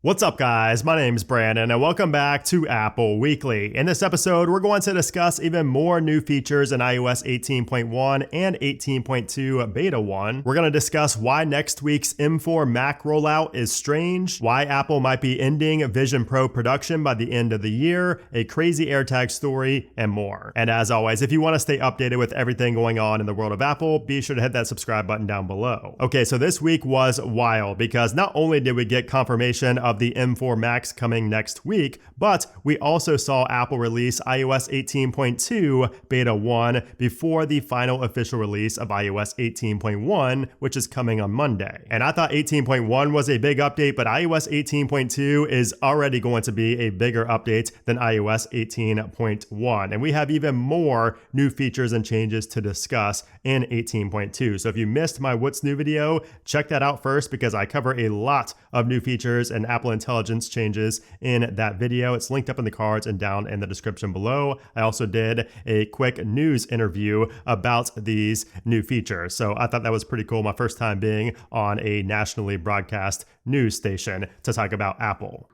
What's up, guys? My name is Brandon, and welcome back to Apple Weekly. In this episode, we're going to discuss even more new features in iOS 18.1 and 18.2 Beta 1. We're going to discuss why next week's M4 Mac rollout is strange, why Apple might be ending Vision Pro production by the end of the year, a crazy AirTag story, and more. And as always, if you want to stay updated with everything going on in the world of Apple, be sure to hit that subscribe button down below. Okay, so this week was wild because not only did we get confirmation of the M4 Max coming next week, but we also saw Apple release iOS 18.2 Beta 1 before the final official release of iOS 18.1, which is coming on Monday. And I thought 18.1 was a big update, but iOS 18.2 is already going to be a bigger update than iOS 18.1. And we have even more new features and changes to discuss in 18.2. So if you missed my What's New video, check that out first because I cover a lot of new features and Apple Intelligence changes in that video. It's linked up in the cards and down in the description below. I also did a quick news interview about these new features. So I thought that was pretty cool. My first time being on a nationally broadcast news station to talk about Apple.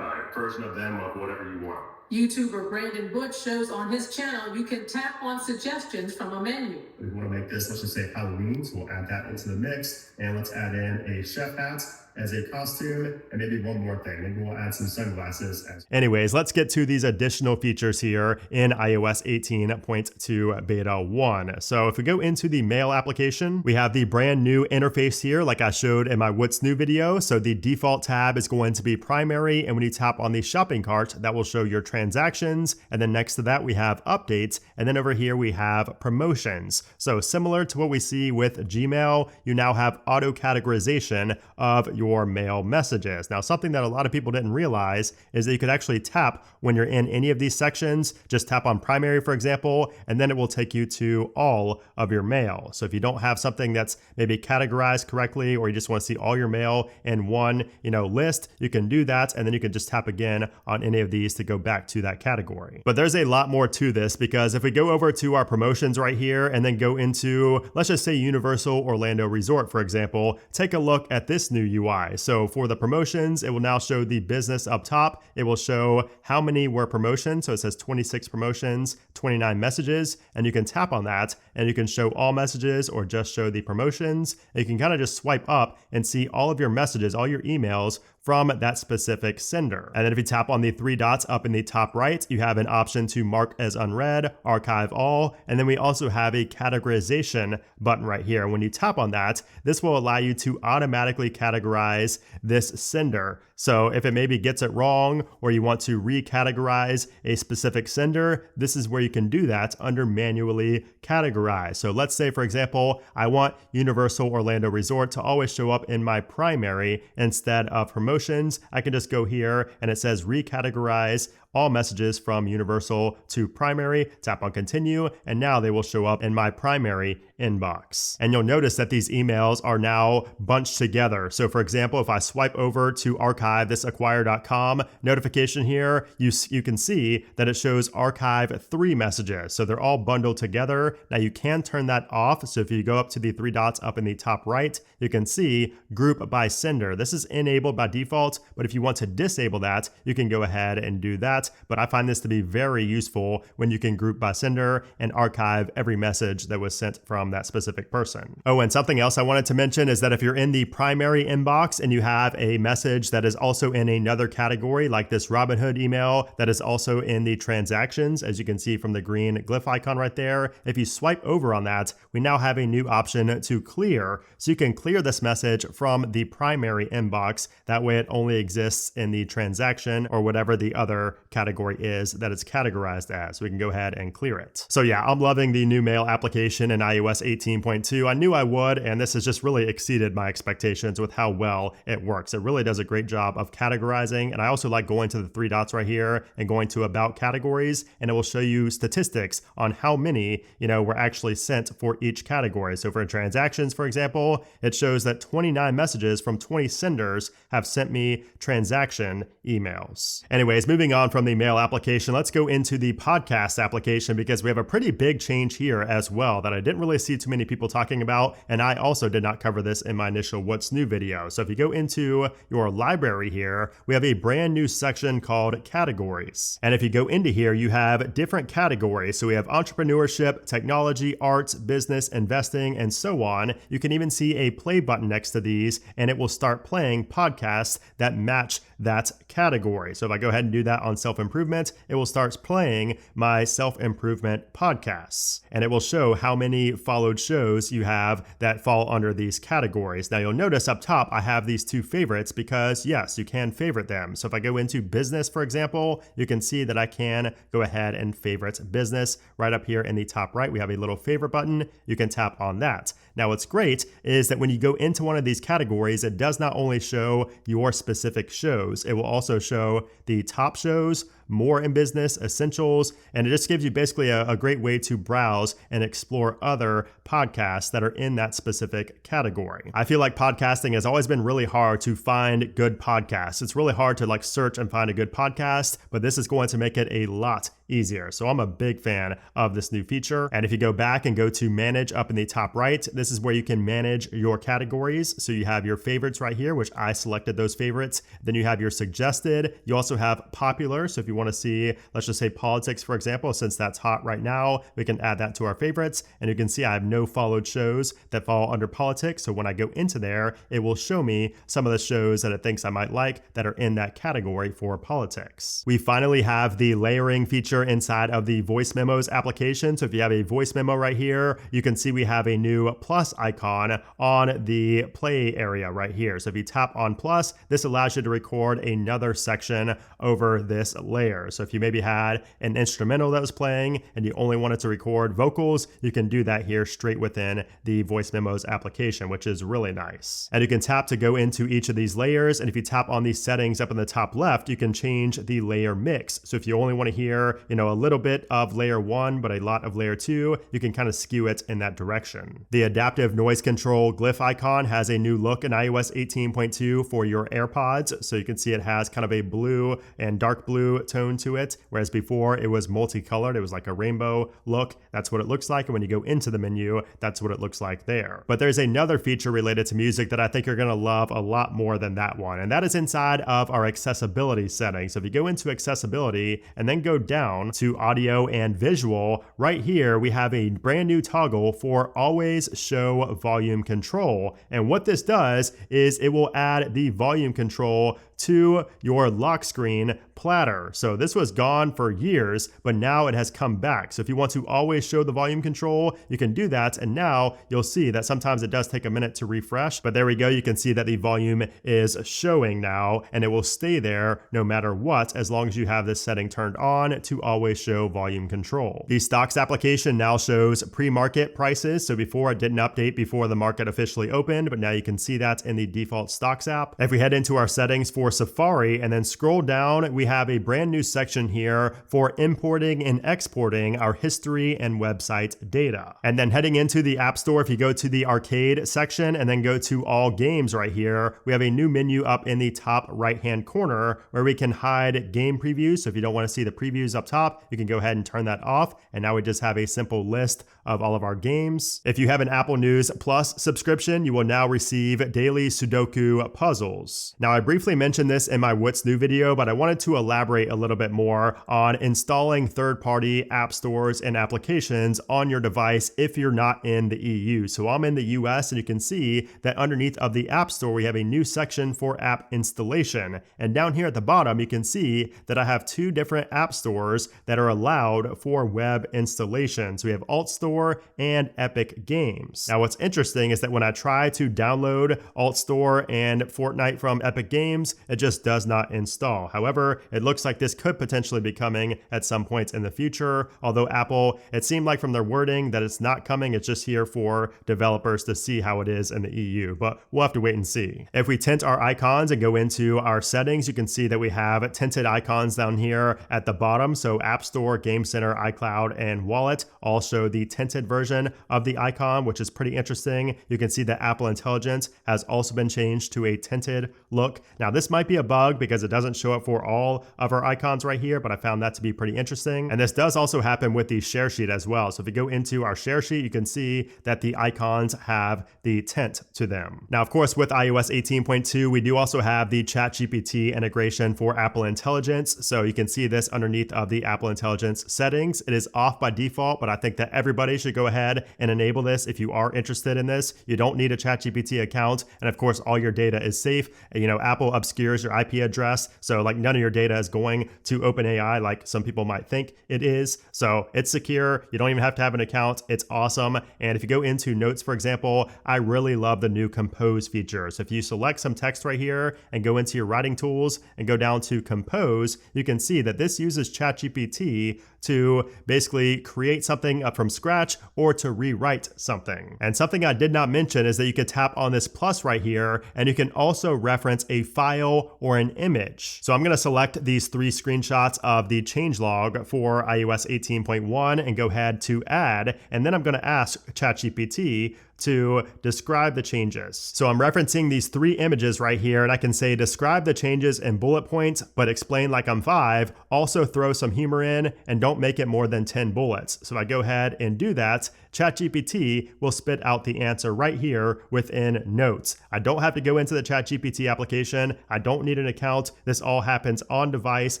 Version of them of whatever you want. YouTuber Brandon Butch shows on his channel you can tap on suggestions from a menu. We want to make this, let's just say Halloween, so we'll add that into the mix. And let's add in a chef hat as a costume, and maybe one more thing. Maybe we'll add some sunglasses. Anyways, let's get to these additional features here in iOS 18.2 Beta 1. So if we go into the Mail application, we have the brand new interface here, like I showed in my What's New video. So the default tab is going to be primary, and when you tap on the shopping cart, that will show your transactions. And then next to that, we have updates. And then over here, we have promotions. So similar to what we see with Gmail, you now have auto categorization of your mail messages. Now, something that a lot of people didn't realize is that you could actually tap when you're in any of these sections, just tap on primary, for example, and then it will take you to all of your mail. So if you don't have something that's maybe categorized correctly, or you just want to see all your mail in one, list, you can do that. And then you can just tap again on any of these to go back to that category. But there's a lot more to this because if we go over to our promotions right here and then go into, let's just say Universal Orlando Resort, for example, take a look at this new UI. So for the promotions, it will now show the business up top. It will show how many were promotions. So it says 26 promotions, 29 messages, and you can tap on that and you can show all messages or just show the promotions. And you can kind of just swipe up and see all of your messages, all your emails from that specific sender. And then if you tap on the three dots up in the top right, you have an option to mark as unread, archive all, and then we also have a categorization button right here. When you tap on that, this will allow you to automatically categorize this sender. So if it maybe gets it wrong or you want to recategorize a specific sender, this is where you can do that under manually categorize. So let's say, for example, I want Universal Orlando Resort to always show up in my primary instead of promotions. I can just go here and it says recategorize all messages from Universal to primary, tap on continue, and now they will show up in my primary inbox. And you'll notice that these emails are now bunched together. So for example, if I swipe over to archive this acquire.com notification here, you can see that it shows archive 3 messages. So they're all bundled together. Now you can turn that off. So if you go up to the 3 dots up in the top right, you can see group by sender. This is enabled by default, but if you want to disable that, you can go ahead and do that. But I find this to be very useful when you can group by sender and archive every message that was sent from that specific person. Oh, and something else I wanted to mention is that if you're in the primary inbox and you have a message that is also in another category, like this Robinhood email that is also in the transactions, as you can see from the green glyph icon right there, if you swipe over on that, we now have a new option to clear. So you can clear this message from the primary inbox. That way it only exists in the transaction or whatever the other category is that it's categorized as. So we can go ahead and clear it. So yeah, I'm loving the new Mail application in iOS 18.2. I knew I would, and this has just really exceeded my expectations with how well it works. It really does a great job of categorizing. And I also like going to the 3 dots right here and going to about categories, and it will show you statistics on how many, were actually sent for each category. So for transactions, for example, it shows that 29 messages from 20 senders have sent me transaction emails. Anyways, moving on from the Mail application, let's go into the podcast application because we have a pretty big change here as well that I didn't really see too many people talking about, and I also did not cover this in my initial What's New video. So if you go into your library library here, we have a brand new section called categories. And if you go into here, you have different categories. So we have entrepreneurship, technology, arts, business, investing, and so on. You can even see a play button next to these, and it will start playing podcasts that match that category. So if I go ahead and do that on self-improvement, it will start playing my self-improvement podcasts. And it will show how many followed shows you have that fall under these categories. Now you'll notice up top, I have these two favorites because yes, you can favorite them. So if I go into business, for example, you can see that I can go ahead and favorite business. Right up here in the top right, we have a little favorite button. You can tap on that. Now what's great is that when you go into one of these categories, it does not only show your specific shows, it will also show the top shows, more in business, essentials, and it just gives you basically a great way to browse and explore other podcasts that are in that specific category. I feel like podcasting has always been really hard to find good podcasts. It's really hard to search and find a good podcast, but this is going to make it a lot easier. So I'm a big fan of this new feature. And if you go back and go to manage up in the top right, this is where you can manage your categories. So you have your favorites right here, which I selected those favorites. Then you have your suggested. You also have popular. So if you want to see, let's just say politics, for example, since that's hot right now, we can add that to our favorites. And you can see I have no followed shows that fall under politics. So when I go into there, it will show me some of the shows that it thinks I might like that are in that category for politics. We finally have the layering feature inside of the voice memos application. So if you have a voice memo right here, you can see we have a new plus icon on the play area right here. So if you tap on plus, this allows you to record another section over this layer. So if you maybe had an instrumental that was playing and you only wanted to record vocals, you can do that here straight within the voice memos application, which is really nice. And you can tap to go into each of these layers. And if you tap on these settings up in the top left, you can change the layer mix. So if you only want to hear, a little bit of layer 1, but a lot of layer 2, you can kind of skew it in that direction. The adaptive noise control glyph icon has a new look in iOS 18.2 for your AirPods. So you can see it has kind of a blue and dark blue tone to it, whereas before it was multicolored. It was like a rainbow look. That's what it looks like. And when you go into the menu, that's what it looks like there. But there's another feature related to music that I think you're going to love a lot more than that one. And that is inside of our accessibility settings. So if you go into accessibility and then go down to audio and visual, right here we have a brand new toggle for always show volume control. And what this does is it will add the volume control to your lock screen platter. So this was gone for years, but now it has come back. So if you want to always show the volume control, you can do that. And now you'll see that sometimes it does take a minute to refresh, but there we go. You can see that the volume is showing now, and it will stay there no matter what, as long as you have this setting turned on to always show volume control. The stocks application now shows pre-market prices. So before it didn't update before the market officially opened, but now you can see that in the default stocks app. If we head into our settings for Safari and then scroll down, we have a brand new section here for importing and exporting our history and website data. And then heading into the App Store, if you go to the arcade section and then go to all games right here, we have a new menu up in the top right-hand corner where we can hide game previews. So if you don't want to see the previews up top, you can go ahead and turn that off. And now we just have a simple list of all of our games. If you have an Apple News Plus subscription, you will now receive daily Sudoku puzzles. Now I briefly mentioned this in my What's New video, but I wanted to elaborate a little bit more on installing third-party app stores and applications on your device if you're not in the EU. So I'm in the US, and you can see that underneath of the App Store, we have a new section for app installation. And down here at the bottom, you can see that I have two different app stores that are allowed for web installation. So we have Alt Store and Epic Games. Now what's interesting is that when I try to download Alt Store and Fortnite from Epic Games, it just does not install. However, it looks like this could potentially be coming at some point in the future. Although Apple, it seemed like from their wording that it's not coming, it's just here for developers to see how it is in the EU, but we'll have to wait and see. If we tint our icons and go into our settings, you can see that we have tinted icons down here at the bottom. So App Store, Game Center, iCloud, and Wallet all show the tinted version of the icon, which is pretty interesting. You can see that Apple Intelligence has also been changed to a tinted look. Now this might be a bug because it doesn't show up for all of our icons right here, but I found that to be pretty interesting. And this does also happen with the share sheet as well. So if you go into our share sheet, you can see that the icons have the tint to them. Now, of course, with iOS 18.2, we do also have the ChatGPT integration for Apple Intelligence. So you can see this underneath of the Apple Intelligence settings. It is off by default, but I think that everybody should go ahead and enable this if you are interested in this. You don't need a ChatGPT account. And of course, all your data is safe. You know, Apple obscures your IP address. So like none of your data is going to OpenAI like some people might think it is. So it's secure. You don't even have to have an account. It's awesome. And if you go into Notes, for example, I really love the new Compose feature. So if you select some text right here and go into your writing tools and go down to Compose, you can see that this uses ChatGPT to basically create something up from scratch or to rewrite something. And something I did not mention is that you can tap on this plus right here and you can also reference a file or an image. So I'm going to select these 3 screenshots of the changelog for iOS 18.1 and go ahead to add, and then I'm going to ask ChatGPT to describe the changes. So I'm referencing these 3 images right here, and I can say describe the changes in bullet points, but explain like I'm 5. Also throw some humor in and don't make it more than 10 bullets. So if I go ahead and do that, ChatGPT will spit out the answer right here within Notes. I don't have to go into the ChatGPT application. I don't need an account. This all happens on device,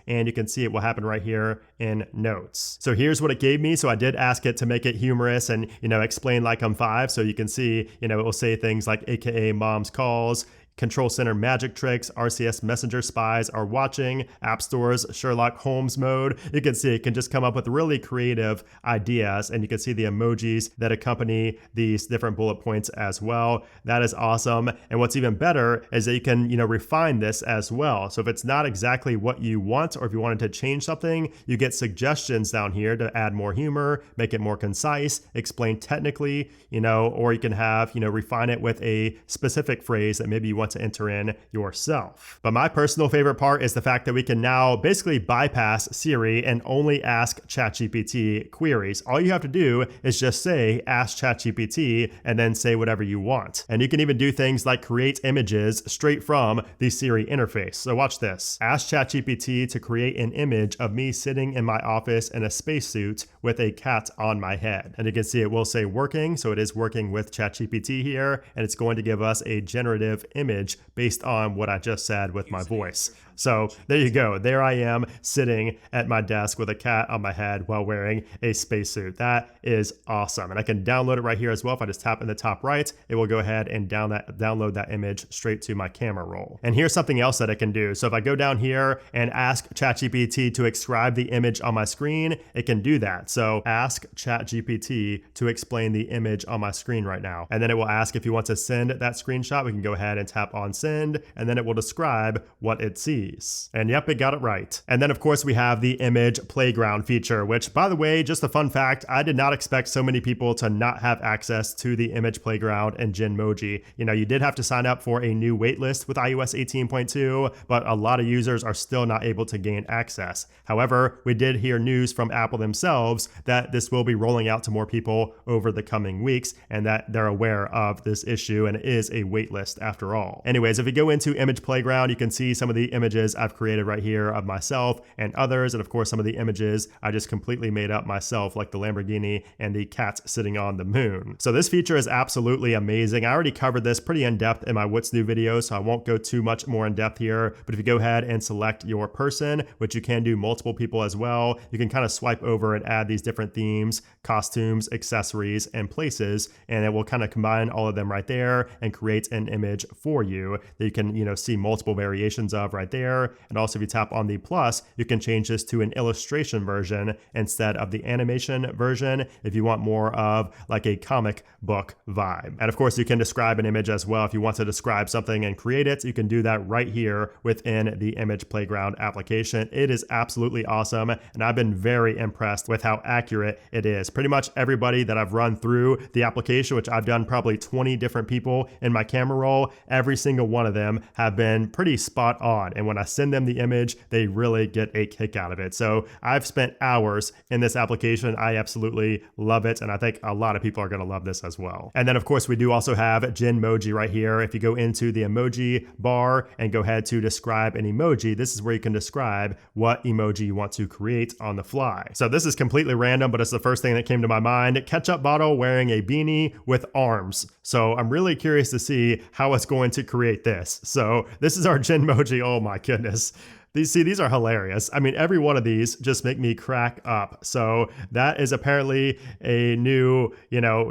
and you can see it will happen right here in Notes. So here's what it gave me. So I did ask it to make it humorous and, explain like I'm 5. So you can see, it will say things like AKA mom's calls, Control Center magic tricks, RCS messenger spies are watching, app stores, Sherlock Holmes mode. You can see it can just come up with really creative ideas, and you can see the emojis that accompany these different bullet points as well. That is awesome. And what's even better is that you can, refine this as well. So if it's not exactly what you want, or if you wanted to change something, you get suggestions down here to add more humor, make it more concise, explain technically, or you can have, refine it with a specific phrase that maybe you want to enter in yourself. But my personal favorite part is the fact that we can now basically bypass Siri and only ask ChatGPT queries. All you have to do is just say, ask ChatGPT, and then say whatever you want. And you can even do things like create images straight from the Siri interface. So watch this. Ask ChatGPT to create an image of me sitting in my office in a spacesuit with a cat on my head. And you can see it will say working. So it is working with ChatGPT here, and it's going to give us a generative image based on what I just said with my voice. So there you go. There I am sitting at my desk with a cat on my head while wearing a spacesuit. That is awesome. And I can download it right here as well. If I just tap in the top right, it will go ahead and download that image straight to my camera roll. And here's something else that it can do. So if I go down here and ask ChatGPT to describe the image on my screen, it can do that. So ask ChatGPT to explain the image on my screen right now. And then it will ask if you want to send that screenshot. We can go ahead and tap on send, and then it will describe what it sees. And yep, it got it right. And then of course we have the Image Playground feature, which by the way, just a fun fact, I did not expect so many people to not have access to the Image Playground and Genmoji. You did have to sign up for a new waitlist with iOS 18.2, but a lot of users are still not able to gain access. However, we did hear news from Apple themselves that this will be rolling out to more people over the coming weeks, and that they're aware of this issue, and it is a waitlist after all. Anyways, if you go into Image Playground, you can see some of the images I've created right here of myself and others, and of course some of the images I just completely made up myself, like the Lamborghini and the cat sitting on the moon. So this feature is absolutely amazing. I already covered this pretty in depth in my What's New video, so I won't go too much more in depth here, but if you go ahead and select your person, which you can do multiple people as well, you can kind of swipe over and add these different themes, costumes, accessories, and places, and it will kind of combine all of them right there and create an image for you that you can, see multiple variations of right there. And also if you tap on the plus, you can change this to an illustration version instead of the animation version if you want more of like a comic book vibe. And of course you can describe an image as well. If you want to describe something and create it, you can do that right here within the Image Playground application. It is absolutely awesome, and I've been very impressed with how accurate it is. Pretty much everybody that I've run through the application, which I've done probably 20 different people in my camera roll, every single one of them have been pretty spot on. And when I send them the image, they really get a kick out of it. So I've spent hours in this application. I absolutely love it, and I think a lot of people are going to love this as well. And then of course we do also have Genmoji right here. If you go into the emoji bar and go ahead to describe an emoji, this is where you can describe what emoji you want to create on the fly. So this is completely random, but it's the first thing that came to my mind. Ketchup bottle wearing a beanie with arms. So I'm really curious to see how it's going to create this. So this is our Genmoji. Oh my goodness. These are hilarious. I mean, every one of these just make me crack up. So that is apparently a new,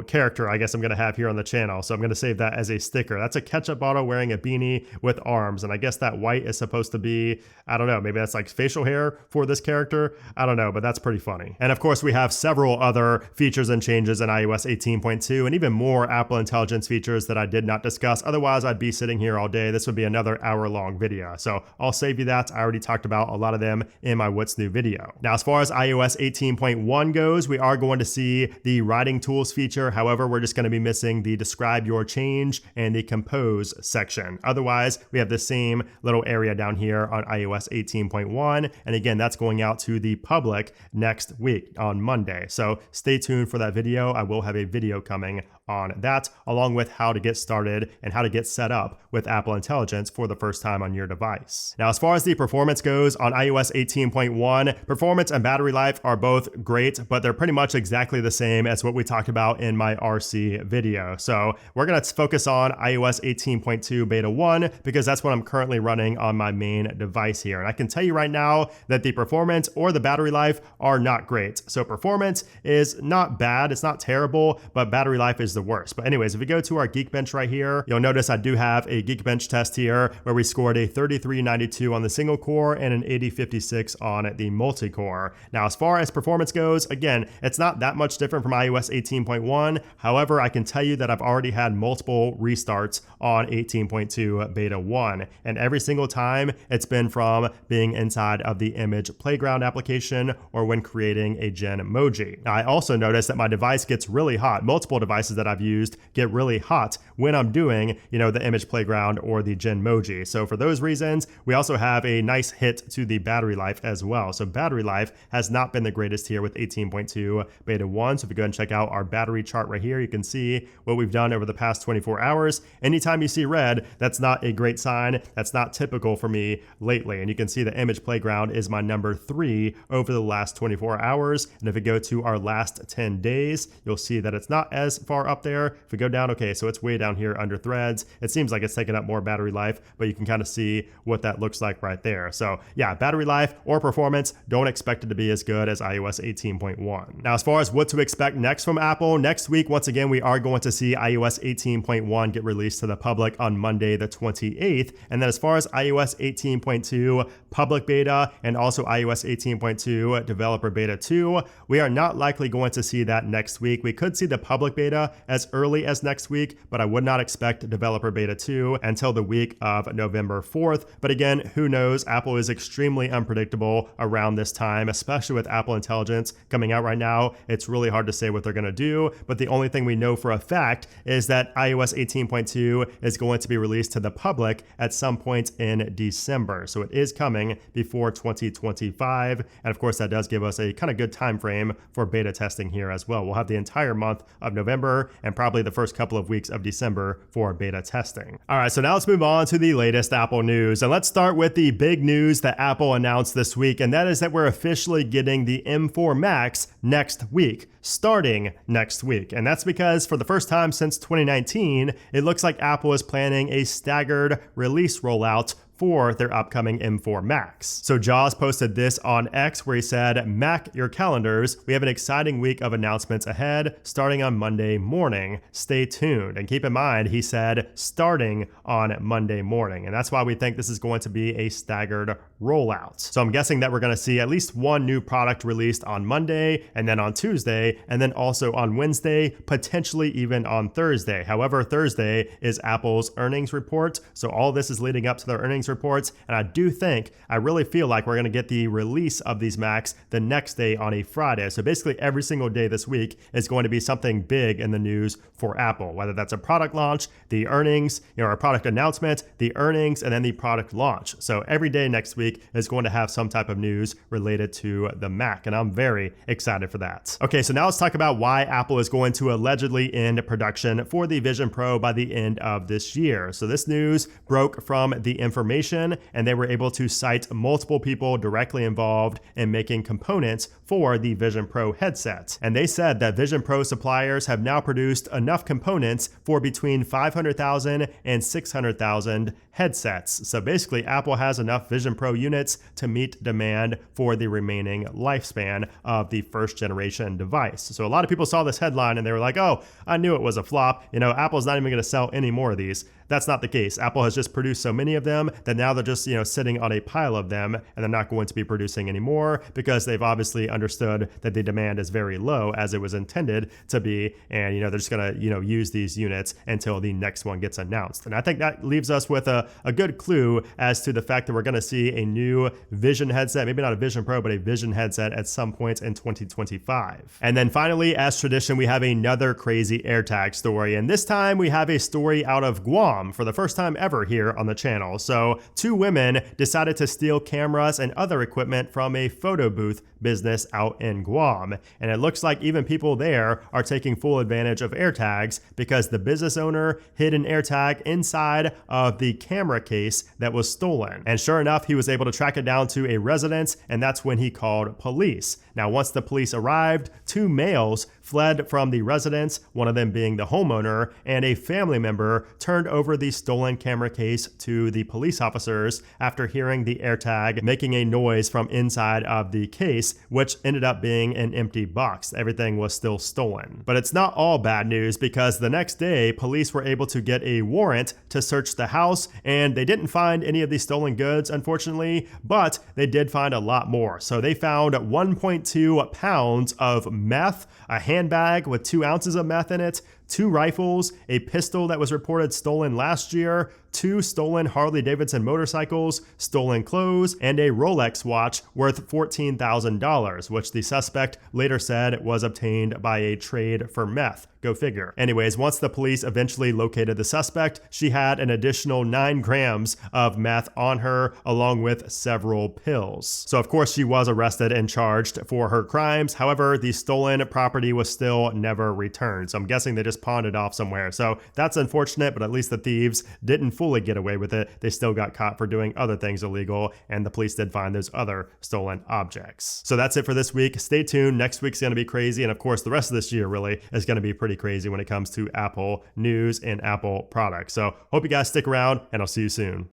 character I guess I'm going to have here on the channel. So I'm going to save that as a sticker. That's a ketchup bottle wearing a beanie with arms. And I guess that white is supposed to be, I don't know, maybe that's like facial hair for this character. I don't know, but that's pretty funny. And of course, we have several other features and changes in iOS 18.2 and even more Apple Intelligence features that I did not discuss. Otherwise, I'd be sitting here all day. This would be another hour-long video. So I'll save you that. I already talked about a lot of them in my What's New video. Now, as far as iOS 18.1 goes, we are going to see the writing tools feature. However, we're just going to be missing the describe your change and the compose section. Otherwise, we have the same little area down here on iOS 18.1. And again, that's going out to the public next week on Monday. So stay tuned for that video. I will have a video coming on that, along with how to get started and how to get set up with Apple Intelligence for the first time on your device. Now, as far as the performance goes on iOS 18.1, performance and battery life are both great, but they're pretty much exactly the same as what we talked about in my RC video. So we're going to focus on iOS 18.2 beta 1 because that's what I'm currently running on my main device here. And I can tell you right now that the performance or the battery life are not great. So performance is not bad, it's not terrible, but battery life is the worst. But anyways, if we go to our Geekbench right here, you'll notice I do have a Geekbench test here where we scored a 3392 on the single core and an 8056 on the multi-core. Now, as far as performance goes, again, it's not that much different from iOS 18.1. However, I can tell you that I've already had multiple restarts on 18.2 beta 1, and every single time it's been from being inside of the Image Playground application or when creating a Genmoji. Now, I also noticed that my device gets really hot. Multiple devices that I've used get really hot when I'm doing, the Image Playground or the Genmoji. So for those reasons, we also have a nice hit to the battery life as well. So battery life has not been the greatest here with 18.2 beta 1. So if you go ahead and check out our battery chart right here, you can see what we've done over the past 24 hours. Anytime you see red, that's not a great sign. That's not typical for me lately. And you can see the Image Playground is my number 3 over the last 24 hours. And if we go to our last 10 days, you'll see that it's not as far up there. If we go down, okay, so it's way down here under threads. It seems like it's taking up more battery life, but you can kind of see what that looks like right there. So yeah, battery life or performance, don't expect it to be as good as iOS 18.1. Now, as far as what to expect next from Apple, next week, once again, we are going to see iOS 18.1 get released to the public on Monday, the 28th. And then as far as iOS 18.2 public beta and also iOS 18.2 developer beta 2, we are not likely going to see that next week. We could see the public beta as early as next week, but I would not expect developer beta 2 until the week of November 4th. But again, who knows? Apple is extremely unpredictable around this time, especially with Apple Intelligence coming out right now. It's really hard to say what they're going to do, but the only thing we know for a fact is that iOS 18.2 is going to be released to the public at some point in December. So it is coming before 2025. And of course, that does give us a kind of good time frame for beta testing here as well. We'll have the entire month of November and probably the first couple of weeks of December for beta testing. All right, so now let's move on to the latest Apple news. And let's start with the big news that Apple announced this week, and that is that we're officially getting the M4 Max next week, starting next week. And that's because for the first time since 2019, it looks like Apple is planning a staggered release rollout for their upcoming M4 Max. So Jaws posted this on X where he said, "Mac your calendars. We have an exciting week of announcements ahead starting on Monday morning. Stay tuned." And keep in mind, he said starting on Monday morning. And that's why we think this is going to be a staggered rollout. So I'm guessing that we're going to see at least one new product released on Monday and then on Tuesday and then also on Wednesday, potentially even on Thursday. However, Thursday is Apple's earnings report. So all this is leading up to their earnings reports, and I really feel like we're going to get the release of these Macs the next day on a Friday. So basically every single day this week is going to be something big in the news for Apple, whether that's a product launch, the earnings, a product announcement, the earnings, and then the product launch. So every day next week is going to have some type of news related to the Mac, and I'm very excited for that. Okay, so now let's talk about why Apple is going to allegedly end production for the Vision Pro by the end of this year. So this news broke from The Information, and they were able to cite multiple people directly involved in making components for the Vision Pro headset. And they said that Vision Pro suppliers have now produced enough components for between 500,000 and 600,000 headsets. So basically, Apple has enough Vision Pro units to meet demand for the remaining lifespan of the first generation device. So a lot of people saw this headline and they were like, oh, I knew it was a flop. Apple's not even going to sell any more of these. That's not the case. Apple has just produced so many of them that now they're just, sitting on a pile of them, and they're not going to be producing any more because they've obviously understood that the demand is very low as it was intended to be. And, they're just going to, use these units until the next one gets announced. And I think that leaves us with a good clue as to the fact that we're going to see a new Vision headset, maybe not a Vision Pro, but a Vision headset at some point in 2025. And then finally, as tradition, we have another crazy AirTag story. And this time we have a story out of Guam for the first time ever here on the channel. So 2 women decided to steal cameras and other equipment from a photo booth business out in Guam. And it looks like even people there are taking full advantage of AirTags because the business owner hid an AirTag inside of the camera case that was stolen. And sure enough, he was able to track it down to a residence, and that's when he called police. Now, once the police arrived, 2 males fled from the residence, one of them being the homeowner, and a family member turned over the stolen camera case to the police officers after hearing the AirTag making a noise from inside of the case, which ended up being an empty box. Everything was still stolen. But it's not all bad news because the next day, police were able to get a warrant to search the house, and they didn't find any of the stolen goods, unfortunately, but they did find a lot more. So they found 1.2 pounds of meth, a handbag with 2 ounces of meth in it, 2 rifles, a pistol that was reported stolen last year, 2 stolen Harley-Davidson motorcycles, stolen clothes, and a Rolex watch worth $14,000, which the suspect later said was obtained by a trade for meth. Go figure. Anyways, once the police eventually located the suspect, she had an additional 9 grams of meth on her, along with several pills. So of course she was arrested and charged for her crimes. However, the stolen property was still never returned. So I'm guessing they just pawned it off somewhere. So that's unfortunate, but at least the thieves didn't fully get away with it. They still got caught for doing other things illegal, and the police did find those other stolen objects. So that's it for this week. Stay tuned. Next week's going to be crazy. And of course, the rest of this year really is going to be pretty crazy when it comes to Apple news and Apple products. So hope you guys stick around, and I'll see you soon.